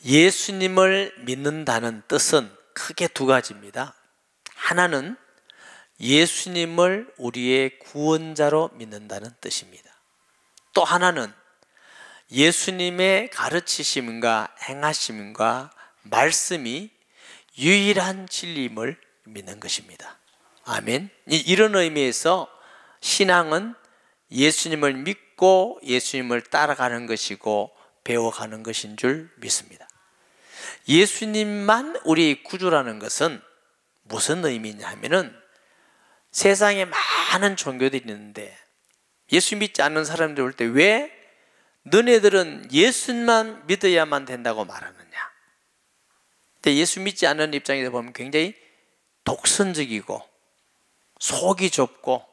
예수님을 믿는다는 뜻은 크게 두 가지입니다. 하나는 예수님을 우리의 구원자로 믿는다는 뜻입니다. 또 하나는 예수님의 가르치심과 행하심과 말씀이 유일한 진리임을 믿는 것입니다. 아멘. 이런 의미에서 신앙은 예수님을 믿고 예수님을 따라가는 것이고 배워가는 것인 줄 믿습니다. 예수님만 우리의 구주라는 것은 무슨 의미냐 하면은 세상에 많은 종교들이 있는데 예수 믿지 않는 사람들 올 때 왜 너네들은 예수만 믿어야만 된다고 말하느냐. 근데 예수 믿지 않는 입장에서 보면 굉장히 독선적이고 속이 좁고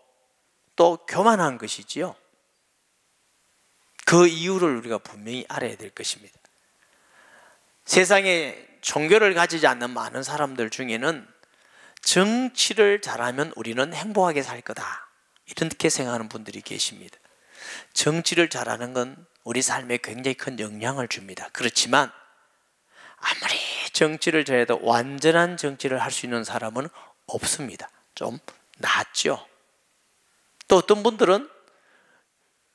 또 교만한 것이지요. 그 이유를 우리가 분명히 알아야 될 것입니다. 세상에 종교를 가지지 않는 많은 사람들 중에는 정치를 잘하면 우리는 행복하게 살 거다, 이렇게 생각하는 분들이 계십니다. 정치를 잘하는 건 우리 삶에 굉장히 큰 영향을 줍니다. 그렇지만 아무리 정치를 잘해도 완전한 정치를 할 수 있는 사람은 없습니다. 좀 낫죠. 또 어떤 분들은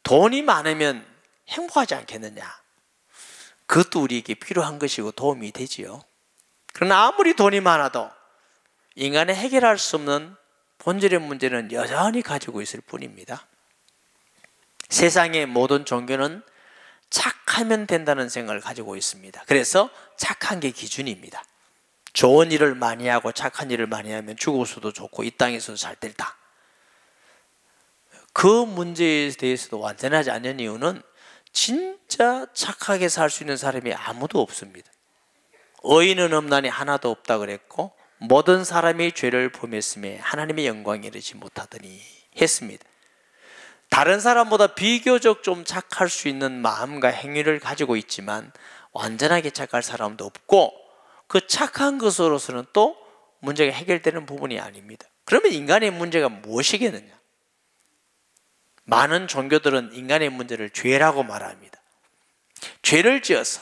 돈이 많으면 행복하지 않겠느냐, 그것도 우리에게 필요한 것이고 도움이 되지요. 그러나 아무리 돈이 많아도 인간이 해결할 수 없는 본질의 문제는 여전히 가지고 있을 뿐입니다. 세상의 모든 종교는 착하면 된다는 생각을 가지고 있습니다. 그래서 착한 게 기준입니다. 좋은 일을 많이 하고 착한 일을 많이 하면 죽어서도 좋고 이 땅에서도 잘 될다. 그 문제에 대해서도 완전하지 않은 이유는 진짜 착하게 살 수 있는 사람이 아무도 없습니다. 의인은 없나니 하나도 없다 그랬고 모든 사람이 죄를 범했음에 하나님의 영광에 이르지 못하더니 했습니다. 다른 사람보다 비교적 좀 착할 수 있는 마음과 행위를 가지고 있지만 완전하게 착할 사람도 없고 그 착한 것으로서는 또 문제가 해결되는 부분이 아닙니다. 그러면 인간의 문제가 무엇이겠느냐? 많은 종교들은 인간의 문제를 죄라고 말합니다. 죄를 지어서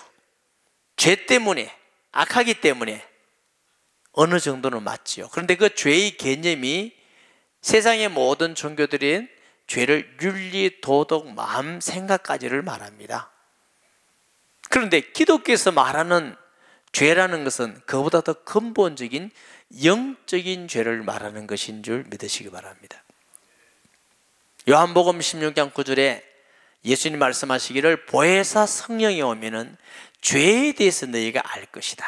죄 때문에, 악하기 때문에 어느 정도는 맞지요. 그런데 그 죄의 개념이 세상의 모든 종교들인 죄를 윤리, 도덕, 마음, 생각까지를 말합니다. 그런데 기독교에서 말하는 죄라는 것은 그보다 더 근본적인 영적인 죄를 말하는 것인 줄 믿으시기 바랍니다. 요한복음 16장 9절에 예수님 말씀하시기를 보혜사 성령이 오면은 죄에 대해서 너희가 알 것이다.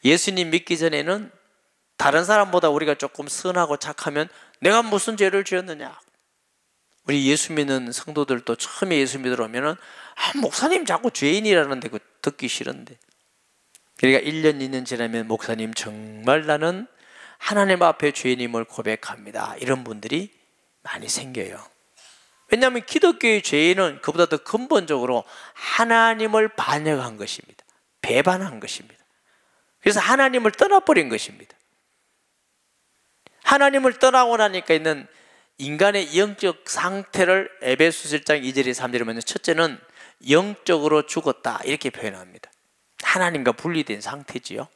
예수님 믿기 전에는 다른 사람보다 우리가 조금 선하고 착하면 내가 무슨 죄를 지었느냐. 우리 예수 믿는 성도들도 처음에 예수 믿으러 오면은 목사님 자꾸 죄인이라는데 그거 듣기 싫은데, 그러니까 1년 2년 지나면 목사님 정말 나는 하나님 앞에 죄인임을 고백합니다, 이런 분들이 많이 생겨요. 왜냐하면 기독교의 죄인은 그보다 더 근본적으로 하나님을 반역한 것입니다. 배반한 것입니다. 그래서 하나님을 떠나버린 것입니다. 하나님을 떠나고 나니까 있는 인간의 영적 상태를 에베소서 1장 2절에 3절에 보면 첫째는 영적으로 죽었다, 이렇게 표현합니다. 하나님과 분리된 상태지요.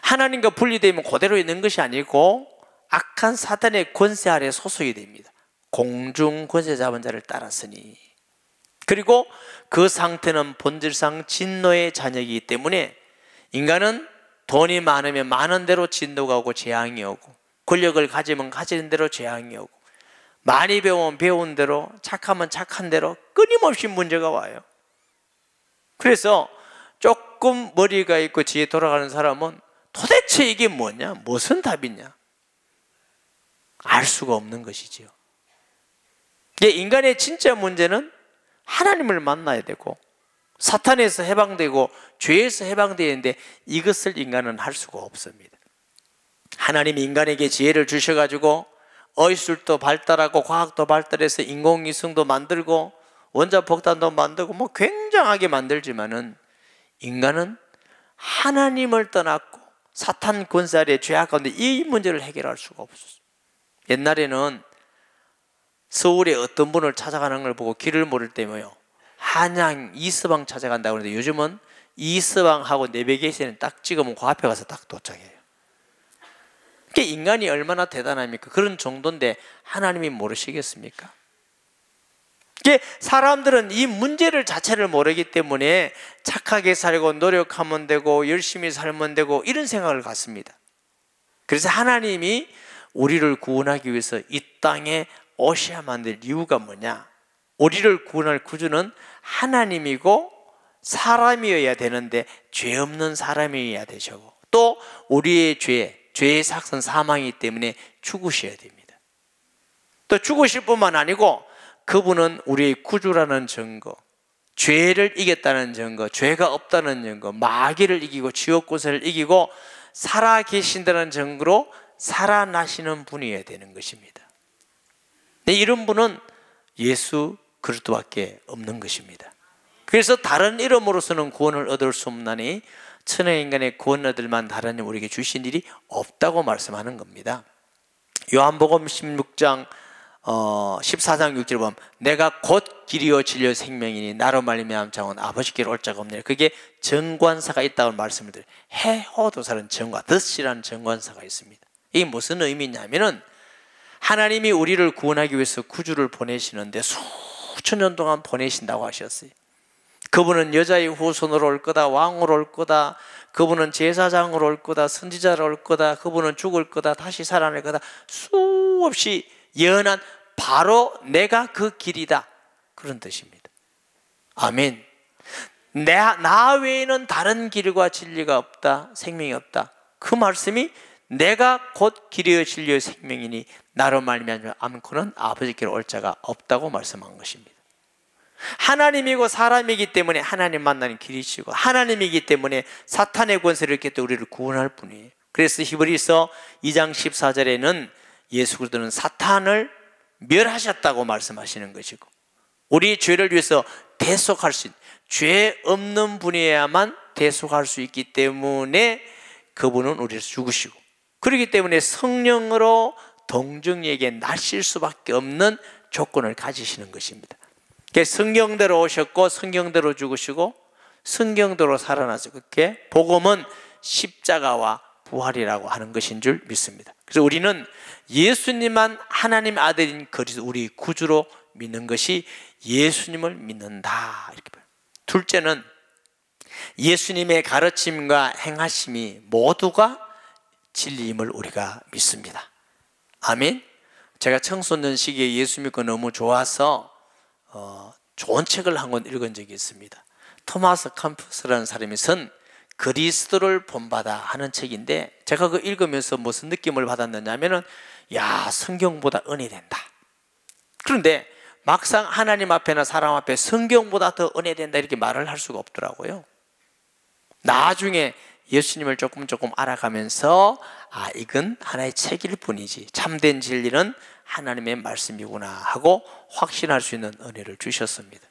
하나님과 분리되면 그대로 있는 것이 아니고 악한 사단의 권세 아래 소속이 됩니다. 공중 권세 잡은 자를 따랐으니. 그리고 그 상태는 본질상 진노의 자녀이기 때문에 인간은 돈이 많으면 많은 대로 진노가 오고 재앙이 오고, 권력을 가지면 가지는 대로 재앙이 오고, 많이 배우면 배운 대로, 착하면 착한 대로 끊임없이 문제가 와요. 그래서 조금 머리가 있고 지혜 돌아가는 사람은 도대체 이게 뭐냐, 무슨 답이냐 알 수가 없는 것이지요. 인간의 진짜 문제는 하나님을 만나야 되고 사탄에서 해방되고 죄에서 해방되는데 이것을 인간은 할 수가 없습니다. 하나님이 인간에게 지혜를 주셔가지고 의술도 발달하고 과학도 발달해서 인공위성도 만들고 원자폭탄도 만들고 뭐 굉장하게 만들지만은 인간은 하나님을 떠났고 사탄 권세 아래 죄악 가운데 이 문제를 해결할 수가 없었어요. 옛날에는 서울에 어떤 분을 찾아가는 걸 보고 길을 모를 때 뭐요, 한양 이서방 찾아간다고 하는데 요즘은 이서방하고 네비게이션을 딱 찍으면 그 앞에 가서 딱 도착해요. 그게 인간이 얼마나 대단합니까? 그런 정도인데 하나님이 모르시겠습니까? 이게 사람들은 이 문제를 자체를 모르기 때문에 착하게 살고 노력하면 되고 열심히 살면 되고 이런 생각을 갖습니다. 그래서 하나님이 우리를 구원하기 위해서 이 땅에 오셔야만 될 이유가 뭐냐? 우리를 구원할 구주는 하나님이고 사람이어야 되는데 죄 없는 사람이어야 되시고 또 우리의 죄의 삭은 사망이기 때문에 죽으셔야 됩니다. 또 죽으실 뿐만 아니고 그분은 우리의 구주라는 증거, 죄를 이겼다는 증거, 죄가 없다는 증거, 마귀를 이기고 지옥고세를 이기고 살아계신다는 증거로 살아나시는 분이어야 되는 것입니다. 이런 분은 예수 그리스도밖에 없는 것입니다. 그래서 다른 이름으로서는 구원을 얻을 수 없나니 천하 인간의 구원 얻을만 다른 일 우리에게 주신 일이 없다고 말씀하는 겁니다. 요한복음 16장 14장 6절에 보면 내가 곧 길이요 진리요 생명이니 나로 말미암아 자온 아버지께로 올 자가 없느니라. 그게 정관사가 있다고 말씀을 드려요. 해호도사는 정관, 덧이라는 정관사가 있습니다. 이게 무슨 의미냐면은 하나님이 우리를 구원하기 위해서 구주를 보내시는데 수천 년 동안 보내신다고 하셨어요. 그분은 여자의 후손으로 올 거다, 왕으로 올 거다, 그분은 제사장으로 올 거다, 선지자로 올 거다, 그분은 죽을 거다, 다시 살아날 거다, 수없이 예언한 바로 내가 그 길이다, 그런 뜻입니다. 아멘. 나 외에는 다른 길과 진리가 없다, 생명이 없다. 그 말씀이 내가 곧 길이요 진리요 생명이니 나로 말미암아 않고는 아버지께로 올 자가 없다고 말씀한 것입니다. 하나님이고 사람이기 때문에 하나님 만나는 길이시고 하나님이기 때문에 사탄의 권세를 이렇게 우리를 구원할 분이에요. 그래서 히브리서 2장 14절에는 예수 그리스도는 사탄을 멸하셨다고 말씀하시는 것이고 우리 죄를 위해서 대속할 수 있는 죄 없는 분이어야만 대속할 수 있기 때문에 그분은 우리를 죽으시고 그렇기 때문에 성령으로 동정에게 나실 수밖에 없는 조건을 가지시는 것입니다. 성경대로 오셨고 성경대로 죽으시고 성경대로 살아나서 그렇게 복음은 십자가와 부활이라고 하는 것인 줄 믿습니다. 그래서 우리는 예수님만 하나님 아들인 그리스도 우리 구주로 믿는 것이 예수님을 믿는다 이렇게 봐요. 둘째는 예수님의 가르침과 행하심이 모두가 진리임을 우리가 믿습니다. 아멘. 제가 청소년 시기에 예수 믿고 너무 좋아서 좋은 책을 한 권 읽은 적이 있습니다. 토마스 캠퍼스라는 사람이 쓴 그리스도를 본받아 하는 책인데 제가 그 읽으면서 무슨 느낌을 받았느냐 하면은 야, 성경보다 은혜된다. 그런데 막상 하나님 앞에나 사람 앞에 성경보다 더 은혜된다 이렇게 말을 할 수가 없더라고요. 나중에 예수님을 조금 알아가면서 아, 이건 하나의 책일 뿐이지 참된 진리는 하나님의 말씀이구나 하고 확신할 수 있는 은혜를 주셨습니다.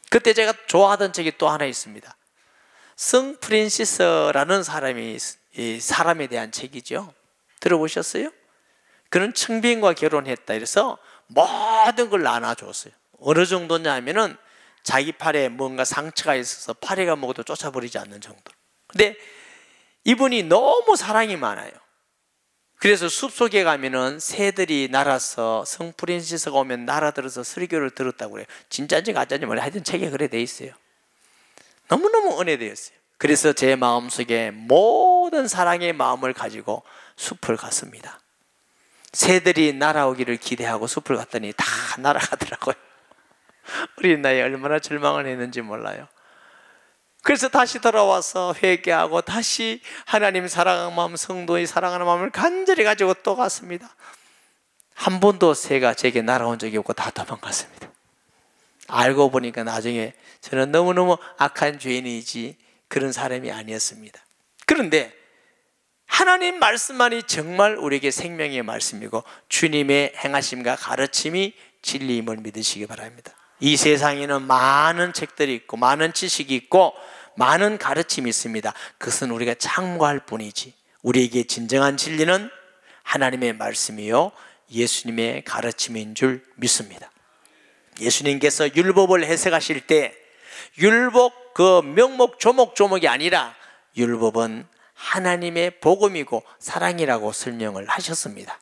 그때 제가 좋아하던 책이 또 하나 있습니다. 성 프랜시스라는 사람이 이 사람에 대한 책이죠. 들어보셨어요? 그는 청빈과 결혼했다. 그래서 모든 걸 나눠줬어요. 어느 정도냐 하면은 자기 팔에 뭔가 상처가 있어서 파리가 먹어도 쫓아버리지 않는 정도. 근데 이분이 너무 사랑이 많아요. 그래서 숲속에 가면은 새들이 날아서 성 프랜시스가 오면 날아들어서 설교를 들었다고 그래요. 진짜인지 가짜인지 몰라요. 하여튼 책에 그래 돼 있어요. 너무너무 은혜되었어요. 그래서 제 마음속에 모든 사랑의 마음을 가지고 숲을 갔습니다. 새들이 날아오기를 기대하고 숲을 갔더니 다 날아가더라고요. 어린 나이에 얼마나 절망을 했는지 몰라요. 그래서 다시 돌아와서 회개하고 다시 하나님 사랑하는 마음, 성도의 사랑하는 마음을 간절히 가지고 또 갔습니다. 한 번도 새가 제게 날아온 적이 없고 다 도망갔습니다. 알고 보니까 나중에 저는 너무너무 악한 죄인이지 그런 사람이 아니었습니다. 그런데 하나님 말씀만이 정말 우리에게 생명의 말씀이고 주님의 행하심과 가르침이 진리임을 믿으시기 바랍니다. 이 세상에는 많은 책들이 있고 많은 지식이 있고 많은 가르침이 있습니다. 그것은 우리가 참고할 뿐이지 우리에게 진정한 진리는 하나님의 말씀이요 예수님의 가르침인 줄 믿습니다. 예수님께서 율법을 해석하실 때 율법 그 명목 조목조목이 아니라 율법은 하나님의 복음이고 사랑이라고 설명을 하셨습니다.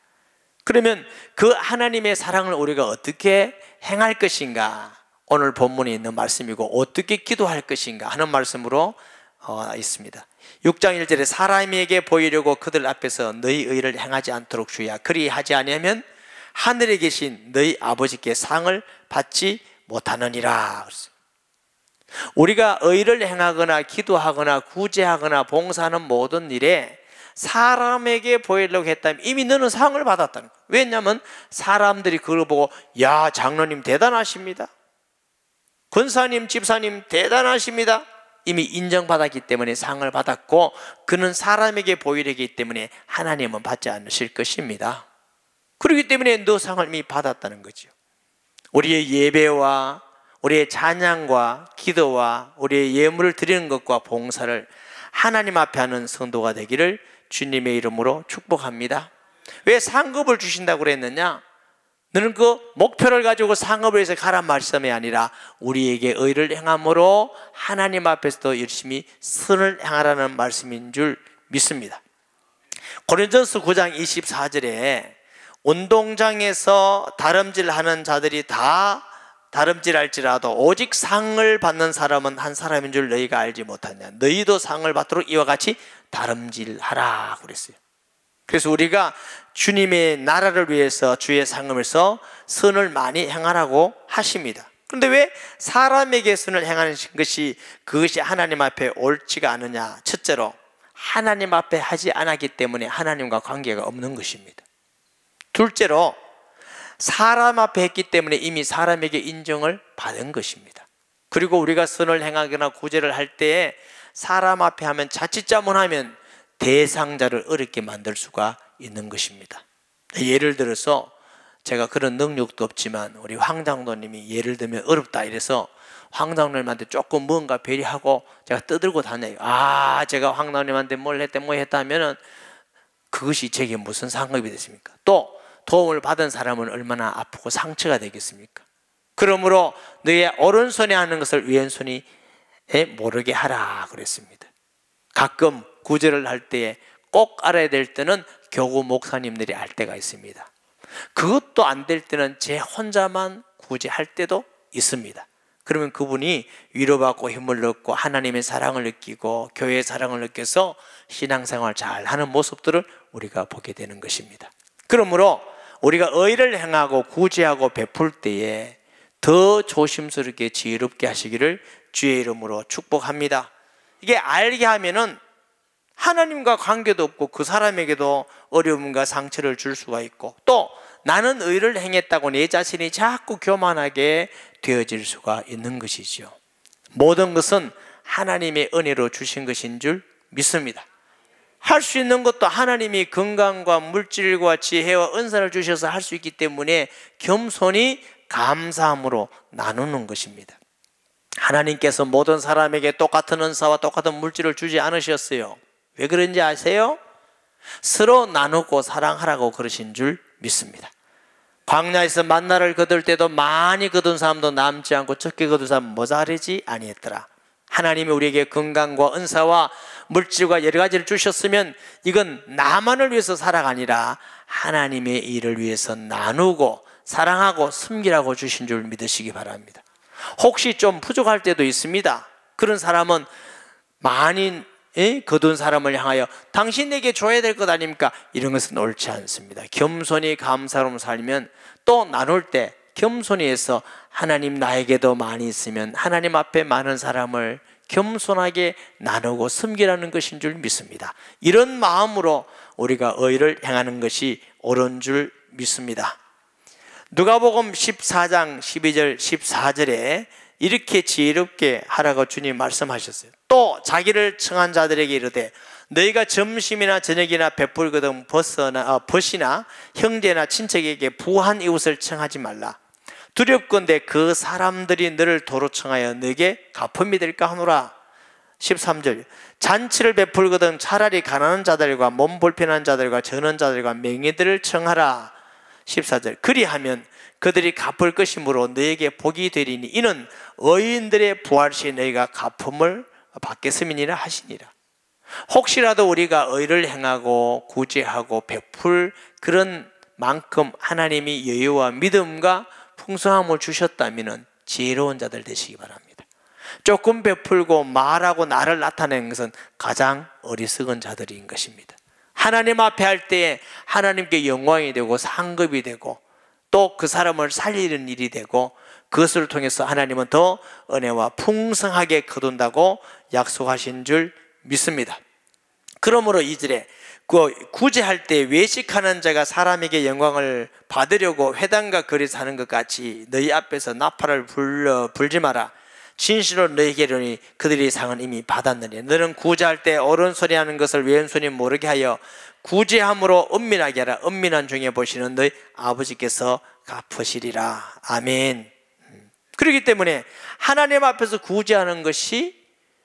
그러면 그 하나님의 사랑을 우리가 어떻게 행할 것인가, 오늘 본문에 있는 말씀이고 어떻게 기도할 것인가 하는 말씀으로 있습니다. 6장 1절에 사람에게 보이려고 그들 앞에서 너희 의를 행하지 않도록 주의하. 그리하지 아니하면 하늘에 계신 너희 아버지께 상을 받지 못하느니라. 우리가 의를 행하거나 기도하거나 구제하거나 봉사하는 모든 일에 사람에게 보이려고 했다면 이미 너는 상을 받았다는 거예요. 왜냐하면 사람들이 그걸 보고 야, 장로님 대단하십니다, 권사님 집사님 대단하십니다, 이미 인정받았기 때문에 상을 받았고, 그는 사람에게 보이려기 때문에 하나님은 받지 않으실 것입니다. 그렇기 때문에 너 상을 이미 받았다는 거죠. 우리의 예배와 우리의 찬양과 기도와 우리의 예물을 드리는 것과 봉사를 하나님 앞에 하는 성도가 되기를 주님의 이름으로 축복합니다. 왜 상급을 주신다고 그랬느냐? 너는 그 목표를 가지고 상급을 해서 가란 말씀이 아니라 우리에게 의를 행함으로 하나님 앞에서도 열심히 선을 행하라는 말씀인 줄 믿습니다. 고린도전서 9장 24절에 운동장에서 다름질하는 자들이 다 다름질할지라도 오직 상을 받는 사람은 한 사람인 줄 너희가 알지 못하냐. 너희도 상을 받도록 이와 같이 다름질하라 그랬어요. 그래서 우리가 주님의 나라를 위해서 주의 상급에서 선을 많이 행하라고 하십니다. 그런데 왜 사람에게 선을 행하는 것이 그것이 하나님 앞에 옳지가 않느냐? 첫째로 하나님 앞에 하지 않았기 때문에 하나님과 관계가 없는 것입니다. 둘째로 사람 앞에 했기 때문에 이미 사람에게 인정을 받은 것입니다. 그리고 우리가 선을 행하거나 구제를 할 때에 사람 앞에 하면 자칫 잘못하면 대상자를 어렵게 만들 수가 있는 것입니다. 예를 들어서 제가 그런 능력도 없지만 우리 황 장로님이 예를 들면 어렵다 이래서 황 장로님한테 조금 뭔가 배려하고 제가 떠들고 다녀요. 제가 황 장로님한테 뭘 했다 뭐 했다 하면은 그것이 제게 무슨 상급이 됐습니까? 또 도움을 받은 사람은 얼마나 아프고 상처가 되겠습니까? 그러므로 너의 오른손에 하는 것을 왼손이 모르게 하라 그랬습니다. 가끔 구제를 할 때에 꼭 알아야 될 때는 교구 목사님들이 알 때가 있습니다. 그것도 안 될 때는 제 혼자만 구제할 때도 있습니다. 그러면 그분이 위로받고 힘을 얻고 하나님의 사랑을 느끼고 교회의 사랑을 느껴서 신앙생활 잘 하는 모습들을 우리가 보게 되는 것입니다. 그러므로 우리가 의를 행하고 구제하고 베풀 때에 더 조심스럽게 지혜롭게 하시기를 주의 이름으로 축복합니다. 이게 알게 하면은 하나님과 관계도 없고 그 사람에게도 어려움과 상처를 줄 수가 있고, 또 나는 의를 행했다고 내 자신이 자꾸 교만하게 되어질 수가 있는 것이죠. 모든 것은 하나님의 은혜로 주신 것인 줄 믿습니다. 할 수 있는 것도 하나님이 건강과 물질과 지혜와 은사를 주셔서 할 수 있기 때문에 겸손히 감사함으로 나누는 것입니다. 하나님께서 모든 사람에게 똑같은 은사와 똑같은 물질을 주지 않으셨어요. 왜 그런지 아세요? 서로 나누고 사랑하라고 그러신 줄 믿습니다. 광야에서 만나를 거둘 때도 많이 거둔 사람도 남지 않고 적게 거둔 사람 모자르지 아니했더라. 하나님이 우리에게 건강과 은사와 물질과 여러 가지를 주셨으면 이건 나만을 위해서 살아가 아니라 하나님의 일을 위해서 나누고 사랑하고 섬기라고 주신 줄 믿으시기 바랍니다. 혹시 좀 부족할 때도 있습니다. 그런 사람은 많이 거둔 사람을 향하여 당신에게 줘야 될 것 아닙니까? 이런 것은 옳지 않습니다. 겸손히 감사로 살면 또 나눌 때 겸손히 해서 하나님 나에게도 많이 있으면 하나님 앞에 많은 사람을 겸손하게 나누고 섬기라는 것인 줄 믿습니다. 이런 마음으로 우리가 의를 행하는 것이 옳은 줄 믿습니다. 누가복음 14장 12절 14절에 이렇게 지혜롭게 하라고 주님 말씀하셨어요. 또 자기를 청한 자들에게 이르되 너희가 점심이나 저녁이나 베풀거든 벗이나 형제나 친척에게 부한 이웃을 청하지 말라. 두렵건대 그 사람들이 너를 도로 청하여 너에게 갚음이 될까 하노라. 13절 잔치를 베풀거든 차라리 가난한 자들과 몸 불편한 자들과 저는 자들과 맹인들을 청하라. 14절 그리하면 그들이 갚을 것이므로 너에게 복이 되리니 이는 의인들의 부활시 너희가 갚음을 받겠음이니라 하시니라. 혹시라도 우리가 의를 행하고 구제하고 베풀 그런 만큼 하나님이 여유와 믿음과 풍성함을 주셨다면 지혜로운 자들 되시기 바랍니다. 조금 베풀고 말하고 나를 나타내는 것은 가장 어리석은 자들인 것입니다. 하나님 앞에 할 때에 하나님께 영광이 되고 상급이 되고 또 그 사람을 살리는 일이 되고 그것을 통해서 하나님은 더 은혜와 풍성하게 거둔다고 약속하신 줄 믿습니다. 그러므로 2절에 구제할 때 외식하는 자가 사람에게 영광을 받으려고 회당과 거리에서 하는 것 같이 너희 앞에서 나팔을 불지 마라. 진실로 너희에게 이르노니 그들의 상은 이미 받았느니 너는 구제할 때 옳은 소리 하는 것을 왼손이 모르게 하여 구제함으로 은밀하게 하라. 은밀한 중에 보시는 너희 아버지께서 갚으시리라. 아멘. 그렇기 때문에 하나님 앞에서 구제하는 것이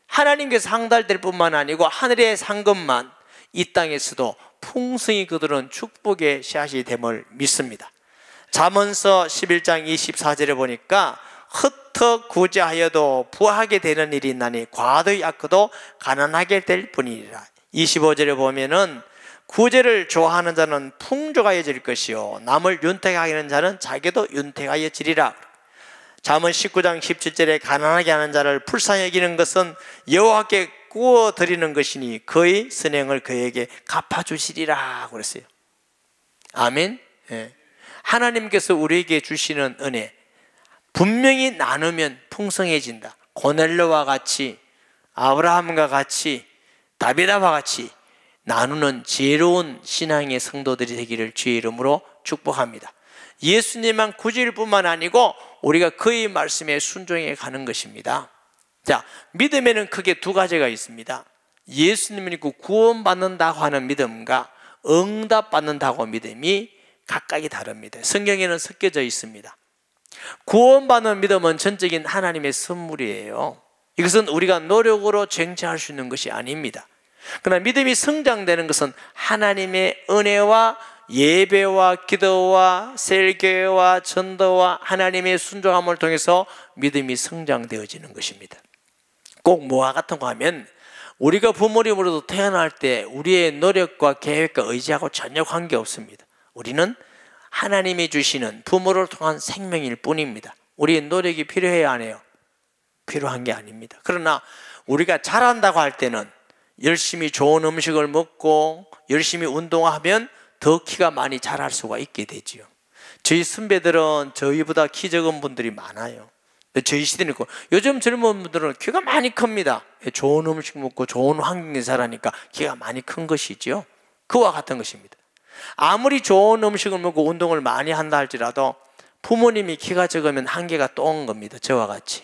하나님께 상달될 뿐만 아니고 하늘의 상급만 이 땅에서도 풍성히 그들은 축복의 씨앗이 됨을 믿습니다. 잠언서 11장 24절에 보니까 흩어 구제하여도 부하게 되는 일이 있나니 과도히 아껴도 가난하게 될 뿐이니라. 25절에 보면은 구제를 좋아하는 자는 풍족하여질 것이요 남을 윤택하게 하는 자는 자기도 윤택하여지리라. 잠언 19장 17절에 가난하게 하는 자를 불쌍히 여기는 것은 여호와께 구워 드리는 것이니 그의 선행을 그에게 갚아주시리라 그랬어요. 아멘. 예. 하나님께서 우리에게 주시는 은혜 분명히 나누면 풍성해진다. 고넬료와 같이 아브라함과 같이 다비다와 같이 나누는 지혜로운 신앙의 성도들이 되기를 주의 이름으로 축복합니다. 예수님만 구제일 뿐만 아니고 우리가 그의 말씀에 순종해 가는 것입니다. 자, 믿음에는 크게 두 가지가 있습니다. 예수님을 믿고 구원받는다고 하는 믿음과 응답받는다고 하는 믿음이 각각이 다릅니다. 성경에는 섞여져 있습니다. 구원받는 믿음은 전적인 하나님의 선물이에요. 이것은 우리가 노력으로 쟁취할 수 있는 것이 아닙니다. 그러나 믿음이 성장되는 것은 하나님의 은혜와 예배와 기도와 셀교회와 전도와 하나님의 순종함을 통해서 믿음이 성장되어지는 것입니다. 꼭 뭐와 같은 거 하면 우리가 부모님으로도 태어날 때 우리의 노력과 계획과 의지하고 전혀 관계없습니다. 우리는 하나님이 주시는 부모를 통한 생명일 뿐입니다. 우리의 노력이 필요해야 안 해요? 필요한 게 아닙니다. 그러나 우리가 잘한다고 할 때는 열심히 좋은 음식을 먹고 열심히 운동하면 더 키가 많이 자랄 수가 있게 되지요. 저희 선배들은 저희보다 키 적은 분들이 많아요. 저희 시대는 있고 요즘 젊은 분들은 키가 많이 큽니다. 좋은 음식 먹고 좋은 환경에서 자라니까 키가 많이 큰 것이죠. 그와 같은 것입니다. 아무리 좋은 음식을 먹고 운동을 많이 한다 할지라도 부모님이 키가 적으면 한계가 또 온 겁니다. 저와 같이.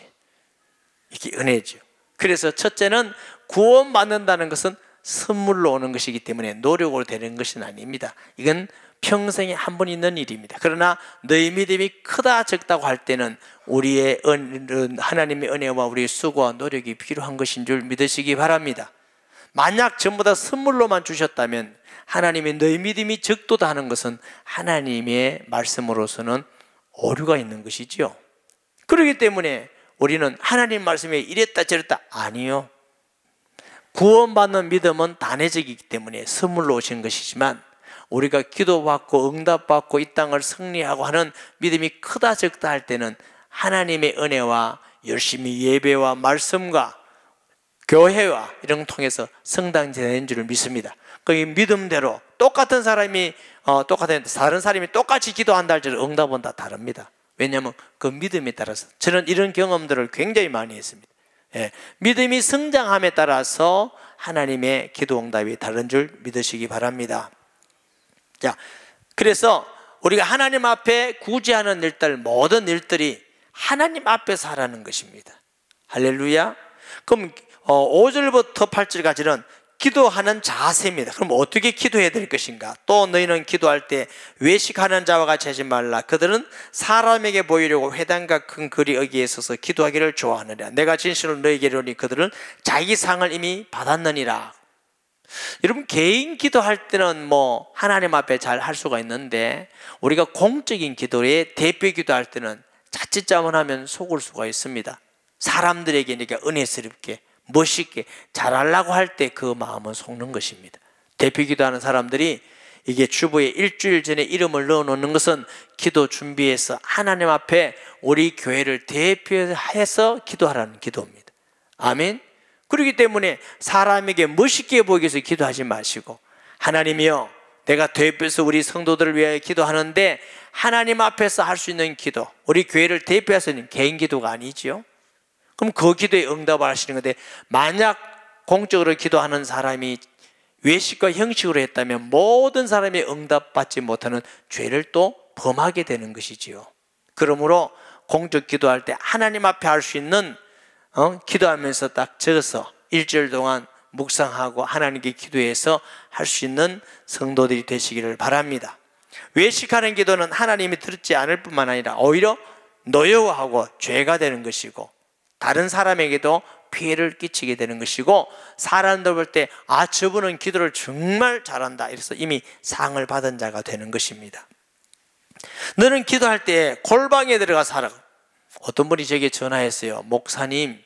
이게 은혜죠. 그래서 첫째는 구원받는다는 것은 선물로 오는 것이기 때문에 노력으로 되는 것은 아닙니다. 이건 평생에 한 번 있는 일입니다. 그러나 너희 믿음이 크다 적다고 할 때는 우리의 하나님의 은혜와 우리의 수고와 노력이 필요한 것인 줄 믿으시기 바랍니다. 만약 전부 다 선물로만 주셨다면 하나님이 너희 믿음이 적도다 하는 것은 하나님의 말씀으로서는 오류가 있는 것이죠. 그렇기 때문에 우리는 하나님 말씀에 이랬다 저랬다 아니요. 구원받는 믿음은 단회적이기 때문에 선물로 오신 것이지만 우리가 기도받고 응답받고 이 땅을 승리하고 하는 믿음이 크다 적다 할 때는 하나님의 은혜와 열심히 예배와 말씀과 교회와 이런 걸 통해서 성장되는 줄을 믿습니다. 그 믿음대로 똑같은 사람이 다른 사람이 똑같이 기도한다 할지라도 응답은 다 다릅니다. 왜냐하면 그 믿음에 따라서 저는 이런 경험들을 굉장히 많이 했습니다. 예, 믿음이 성장함에 따라서 하나님의 기도 응답이 다른 줄 믿으시기 바랍니다. 자, 그래서 우리가 하나님 앞에 구제하는 일들 모든 일들이 하나님 앞에서 하라는 것입니다. 할렐루야. 그럼 5절부터 8절까지는 기도하는 자세입니다. 그럼 어떻게 기도해야 될 것인가? 또 너희는 기도할 때 외식하는 자와 같이 하지 말라. 그들은 사람에게 보이려고 회당과 큰 거리 여기에 서서 기도하기를 좋아하느냐. 내가 진실로 너희에게 이르노니 그들은 자기 상을 이미 받았느니라. 여러분, 개인 기도할 때는 뭐 하나님 앞에 잘 할 수가 있는데, 우리가 공적인 기도에 대표 기도할 때는 자칫 잘못하면 속을 수가 있습니다. 사람들에게 그러니까 은혜스럽게 멋있게 잘하려고 할 때 그 마음은 속는 것입니다. 대표 기도하는 사람들이 이게 주보에 일주일 전에 이름을 넣어놓는 것은 기도 준비해서 하나님 앞에 우리 교회를 대표해서 기도하라는 기도입니다. 아멘. 그렇기 때문에 사람에게 멋있게 보이기 위해서 기도하지 마시고, 하나님이여, 내가 대표해서 우리 성도들을 위하여 기도하는데 하나님 앞에서 할 수 있는 기도, 우리 교회를 대표해서는 개인 기도가 아니지요. 그럼 그 기도에 응답을 하시는 건데, 만약 공적으로 기도하는 사람이 외식과 형식으로 했다면 모든 사람이 응답받지 못하는 죄를 또 범하게 되는 것이지요. 그러므로 공적 기도할 때 하나님 앞에 할 수 있는 기도하면서 딱 적어서 일주일 동안 묵상하고 하나님께 기도해서 할 수 있는 성도들이 되시기를 바랍니다. 외식하는 기도는 하나님이 들지 않을 뿐만 아니라 오히려 노여워하고 죄가 되는 것이고, 다른 사람에게도 피해를 끼치게 되는 것이고, 사람들 볼 때 아, 저분은 기도를 정말 잘한다 이래서 이미 상을 받은 자가 되는 것입니다. 너는 기도할 때 골방에 들어가 살아. 어떤 분이 제게 전화했어요. 목사님,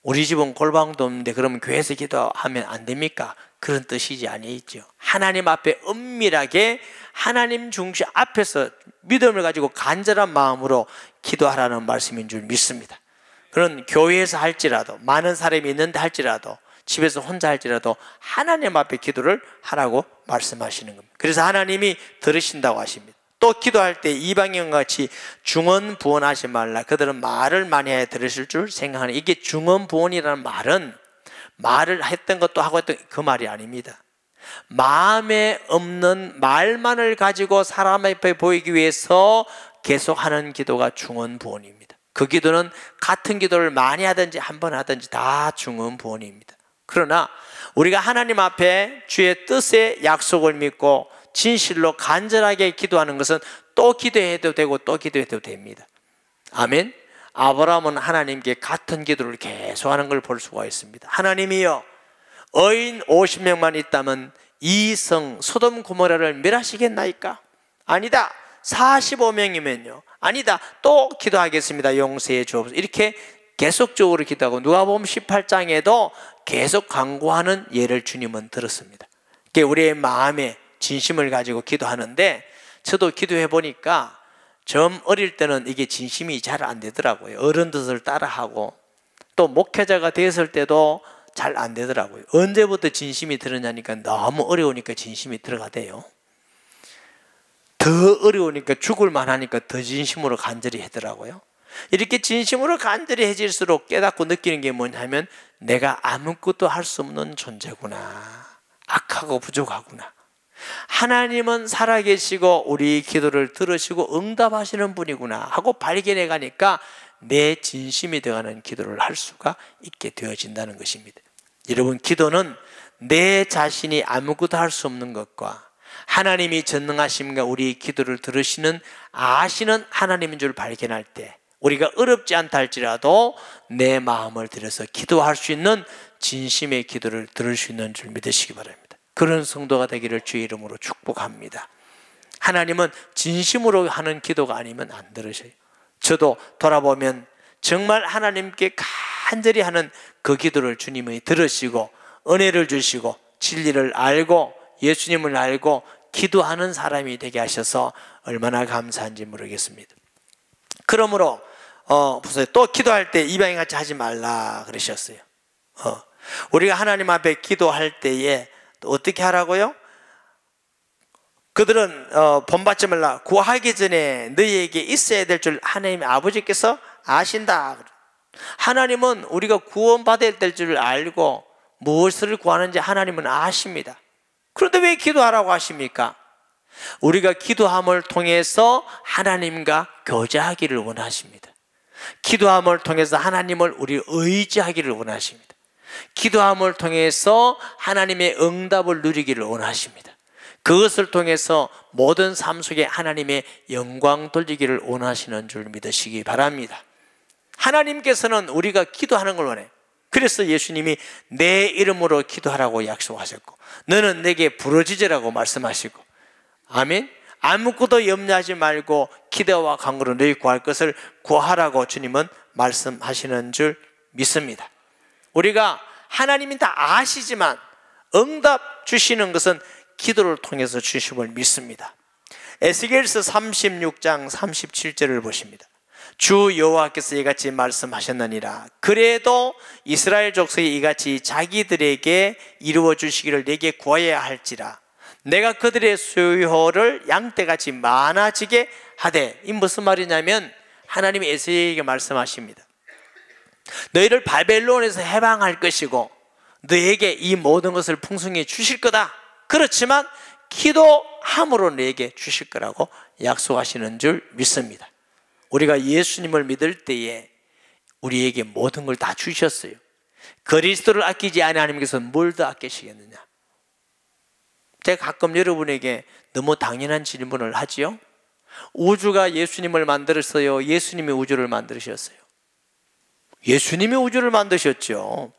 우리 집은 골방도 없는데 그러면 교회에서 기도하면 안 됩니까? 그런 뜻이지 아니죠. 하나님 앞에 은밀하게 하나님 중심 앞에서 믿음을 가지고 간절한 마음으로 기도하라는 말씀인 줄 믿습니다. 그런 교회에서 할지라도, 많은 사람이 있는데 할지라도, 집에서 혼자 할지라도 하나님 앞에 기도를 하라고 말씀하시는 겁니다. 그래서 하나님이 들으신다고 하십니다. 또 기도할 때 이방인과 같이 중언부언하지 말라. 그들은 말을 많이 해야 들으실 줄 생각하는, 이게 중언부언이라는 말은 말을 했던 것도 하고 했던 그 말이 아닙니다. 마음에 없는 말만을 가지고 사람 앞에 보이기 위해서 계속하는 기도가 중언부언입니다. 그 기도는 같은 기도를 많이 하든지 한 번 하든지 다 중언부언입니다. 그러나 우리가 하나님 앞에 주의 뜻의 약속을 믿고 진실로 간절하게 기도하는 것은 또 기도해도 되고 또 기도해도 됩니다. 아멘. 아브라함은 하나님께 같은 기도를 계속하는 걸 볼 수가 있습니다. 하나님이여, 의인 50명만 있다면 이 성 소돔 고모라를 멸하시겠나이까? 아니다. 45명이면요. 아니다. 또 기도하겠습니다. 용서해 주옵소서. 이렇게 계속적으로 기도하고, 누가복음 18장에도 계속 간구하는 예를 주님은 들었습니다. 우리의 마음에 진심을 가지고 기도하는데, 저도 기도해 보니까 좀 어릴 때는 이게 진심이 잘 안 되더라고요. 어른 뜻을 따라하고, 또 목회자가 됐을 때도 잘 안 되더라고요. 언제부터 진심이 들었냐니까 너무 어려우니까 진심이 들어가대요. 더 어려우니까 죽을 만하니까 더 진심으로 간절히 하더라고요. 이렇게 진심으로 간절히 해질수록 깨닫고 느끼는 게 뭐냐면, 내가 아무것도 할 수 없는 존재구나, 악하고 부족하구나. 하나님은 살아계시고 우리 기도를 들으시고 응답하시는 분이구나 하고 발견해 가니까 내 진심이 되어가는 기도를 할 수가 있게 되어진다는 것입니다. 여러분, 기도는 내 자신이 아무것도 할 수 없는 것과 하나님이 전능하심과 우리 기도를 들으시는, 아시는 하나님인 줄 발견할 때, 우리가 어렵지 않다 할지라도 내 마음을 들여서 기도할 수 있는 진심의 기도를 들을 수 있는 줄 믿으시기 바랍니다. 그런 성도가 되기를 주의 이름으로 축복합니다. 하나님은 진심으로 하는 기도가 아니면 안 들으셔요. 저도 돌아보면 정말 하나님께 간절히 하는 그 기도를 주님이 들으시고 은혜를 주시고 진리를 알고 예수님을 알고 기도하는 사람이 되게 하셔서 얼마나 감사한지 모르겠습니다. 그러므로 보세요. 또 기도할 때 이방인같이 하지 말라 그러셨어요. 우리가 하나님 앞에 기도할 때에 또 어떻게 하라고요? 그들은 본받지 말라. 구하기 전에 너희에게 있어야 될 줄 하나님의 아버지께서 아신다. 하나님은 우리가 구원받아야 될 줄 알고 무엇을 구하는지 하나님은 아십니다. 그런데 왜 기도하라고 하십니까? 우리가 기도함을 통해서 하나님과 교제하기를 원하십니다. 기도함을 통해서 하나님을 우리 의지하기를 원하십니다. 기도함을 통해서 하나님의 응답을 누리기를 원하십니다. 그것을 통해서 모든 삶 속에 하나님의 영광 돌리기를 원하시는 줄 믿으시기 바랍니다. 하나님께서는 우리가 기도하는 걸 원해요. 그래서 예수님이 내 이름으로 기도하라고 약속하셨고, 너는 내게 부르짖으라고 말씀하시고, 아멘. 아무것도 염려하지 말고 기도와 간구로 너희 구할 것을 구하라고 주님은 말씀하시는 줄 믿습니다. 우리가 하나님이 다 아시지만 응답 주시는 것은 기도를 통해서 주심을 믿습니다. 에스겔서 36장 37절을 보십니다. 주 여호와께서 이같이 말씀하셨느니라. 그래도 이스라엘 족속이 이같이 자기들에게 이루어 주시기를 내게 구하여야 할지라. 내가 그들의 수요를 양떼같이 많아지게 하되. 이 무슨 말이냐면 하나님이 에스겔에게 말씀하십니다. 너희를 바벨론에서 해방할 것이고 너에게 이 모든 것을 풍성히 주실 거다. 그렇지만 기도함으로 너에게 주실 거라고 약속하시는 줄 믿습니다. 우리가 예수님을 믿을 때에 우리에게 모든 걸 다 주셨어요. 그리스도를 아끼지 않은 하나님께서 뭘 더 아끼시겠느냐? 제가 가끔 여러분에게 너무 당연한 질문을 하지요. 우주가 예수님을 만들었어요? 예수님이 우주를 만드셨어요? 예수님이 우주를 만드셨죠.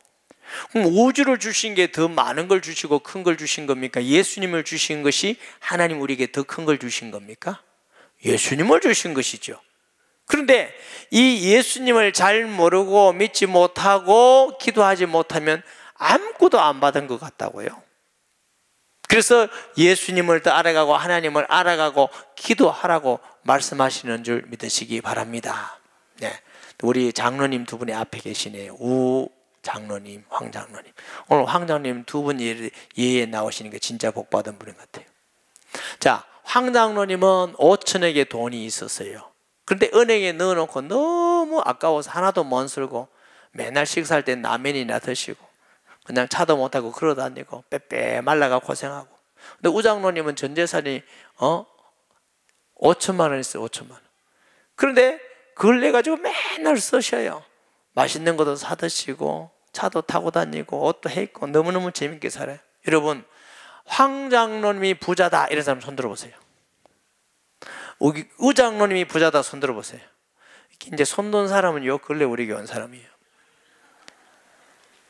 그럼 우주를 주신 게 더 많은 걸 주시고 큰 걸 주신 겁니까? 예수님을 주신 것이 하나님 우리에게 더 큰 걸 주신 겁니까? 예수님을 주신 것이죠. 그런데 이 예수님을 잘 모르고 믿지 못하고 기도하지 못하면 아무것도 안 받은 것 같다고요. 그래서 예수님을 더 알아가고 하나님을 알아가고 기도하라고 말씀하시는 줄 믿으시기 바랍니다. 네. 우리 장로님 두 분이 앞에 계시네요. 우 장로님, 황 장로님. 오늘 황 장로님 두 분 예에 나오시는 게 진짜 복받은 분 같아요. 자, 황 장로님은 5천억의 돈이 있었어요. 그런데 은행에 넣어놓고 너무 아까워서 하나도 못 쓸고 맨날 식사할 때 라면이나 드시고 그냥 차도 못하고 걸어다니고 빼빼 말라가 고생하고. 근데 우장로님은 전 재산이 5천만 원 있어요. 5천만 원. 그런데 그걸 내가지고 맨날 쓰셔요. 맛있는 것도 사드시고 차도 타고 다니고 옷도 해입고 너무너무 재밌게 살아요. 여러분, 황 장로님이 부자다 이런 사람 손 들어보세요. 우장로님이 부자다 손 들어보세요. 이제 손든 사람은 요 근래 우리 교회 온 사람이에요.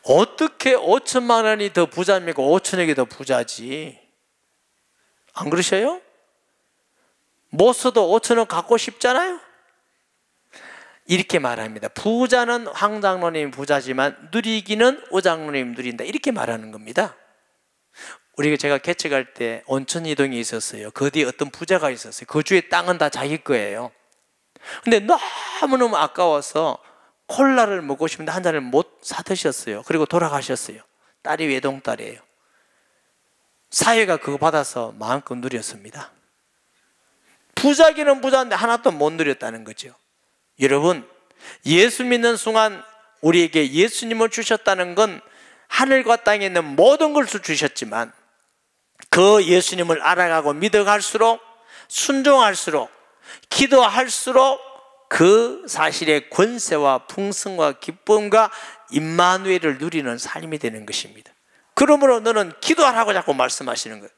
어떻게 5천만 원이 더 부자입니까? 5천억이 더 부자지. 안 그러셔요? 못 써도 5천억 갖고 싶잖아요. 이렇게 말합니다. 부자는 황 장로님이 부자지만 누리기는 우장로님이 누린다. 이렇게 말하는 겁니다. 제가 개척할 때 온천 이동이 있었어요. 그 뒤에 어떤 부자가 있었어요. 그 주의 땅은 다 자기 거예요. 근데 너무너무 아까워서 콜라를 먹고 싶은데 한 잔을 못 사드셨어요. 그리고 돌아가셨어요. 딸이 외동딸이에요. 사회가 그거 받아서 마음껏 누렸습니다. 부자기는 부자인데 하나도 못 누렸다는 거죠. 여러분, 예수 믿는 순간 우리에게 예수님을 주셨다는 건 하늘과 땅에 있는 모든 것을 주셨지만 그 예수님을 알아가고 믿어갈수록 순종할수록 기도할수록 그 사실의 권세와 풍성과 기쁨과 임마누엘을 누리는 삶이 되는 것입니다. 그러므로 너는 기도하라고 자꾸 말씀하시는 거예요.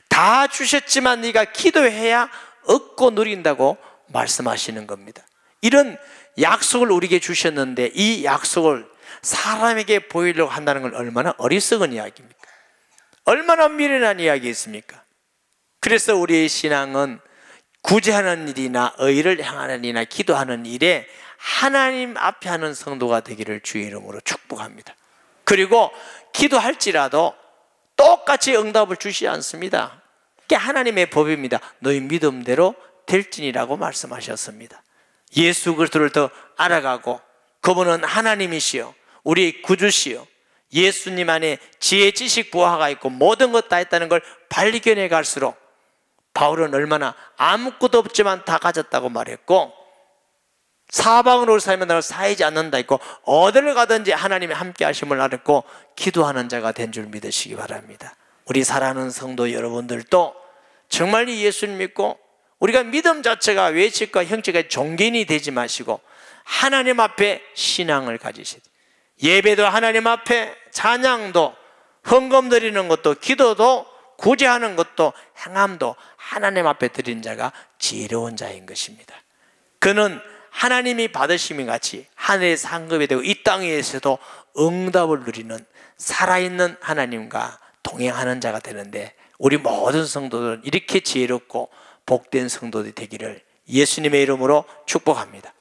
다 주셨지만 네가 기도해야 얻고 누린다고 말씀하시는 겁니다. 이런 약속을 우리에게 주셨는데 이 약속을 사람에게 보이려고 한다는 건 얼마나 어리석은 이야기입니까? 얼마나 미련한 이야기입니까? 그래서 우리의 신앙은 구제하는 일이나 의를 향하는 일이나 기도하는 일에 하나님 앞에 하는 성도가 되기를 주의 이름으로 축복합니다. 그리고 기도할지라도 똑같이 응답을 주시지 않습니다. 그게 하나님의 법입니다. 너희 믿음대로 될지니라고 말씀하셨습니다. 예수 그리스도를 더 알아가고 그분은 하나님이시여 우리 구주시여 예수님 안에 지혜 지식 부하가 있고 모든 것 다 있다는 걸 발견해 갈수록 바울은 얼마나 아무것도 없지만 다 가졌다고 말했고 사방으로 살면 나를 사이지 않는다 했고 어디를 가든지 하나님이 함께 하심을 알았고 기도하는 자가 된 줄 믿으시기 바랍니다. 우리 사랑하는 성도 여러분들도 정말 이 예수를 믿고 우리가 믿음 자체가 외식과 형체가 종견이 되지 마시고 하나님 앞에 신앙을 가지시되 예배도 하나님 앞에 찬양도 헌금 드리는 것도 기도도 구제하는 것도 행함도 하나님 앞에 드린 자가 지혜로운 자인 것입니다. 그는 하나님이 받으심이 같이 하늘의 상급이 되고 이 땅에서도 응답을 누리는 살아있는 하나님과 동행하는 자가 되는데, 우리 모든 성도들은 이렇게 지혜롭고 복된 성도들이 되기를 예수님의 이름으로 축복합니다.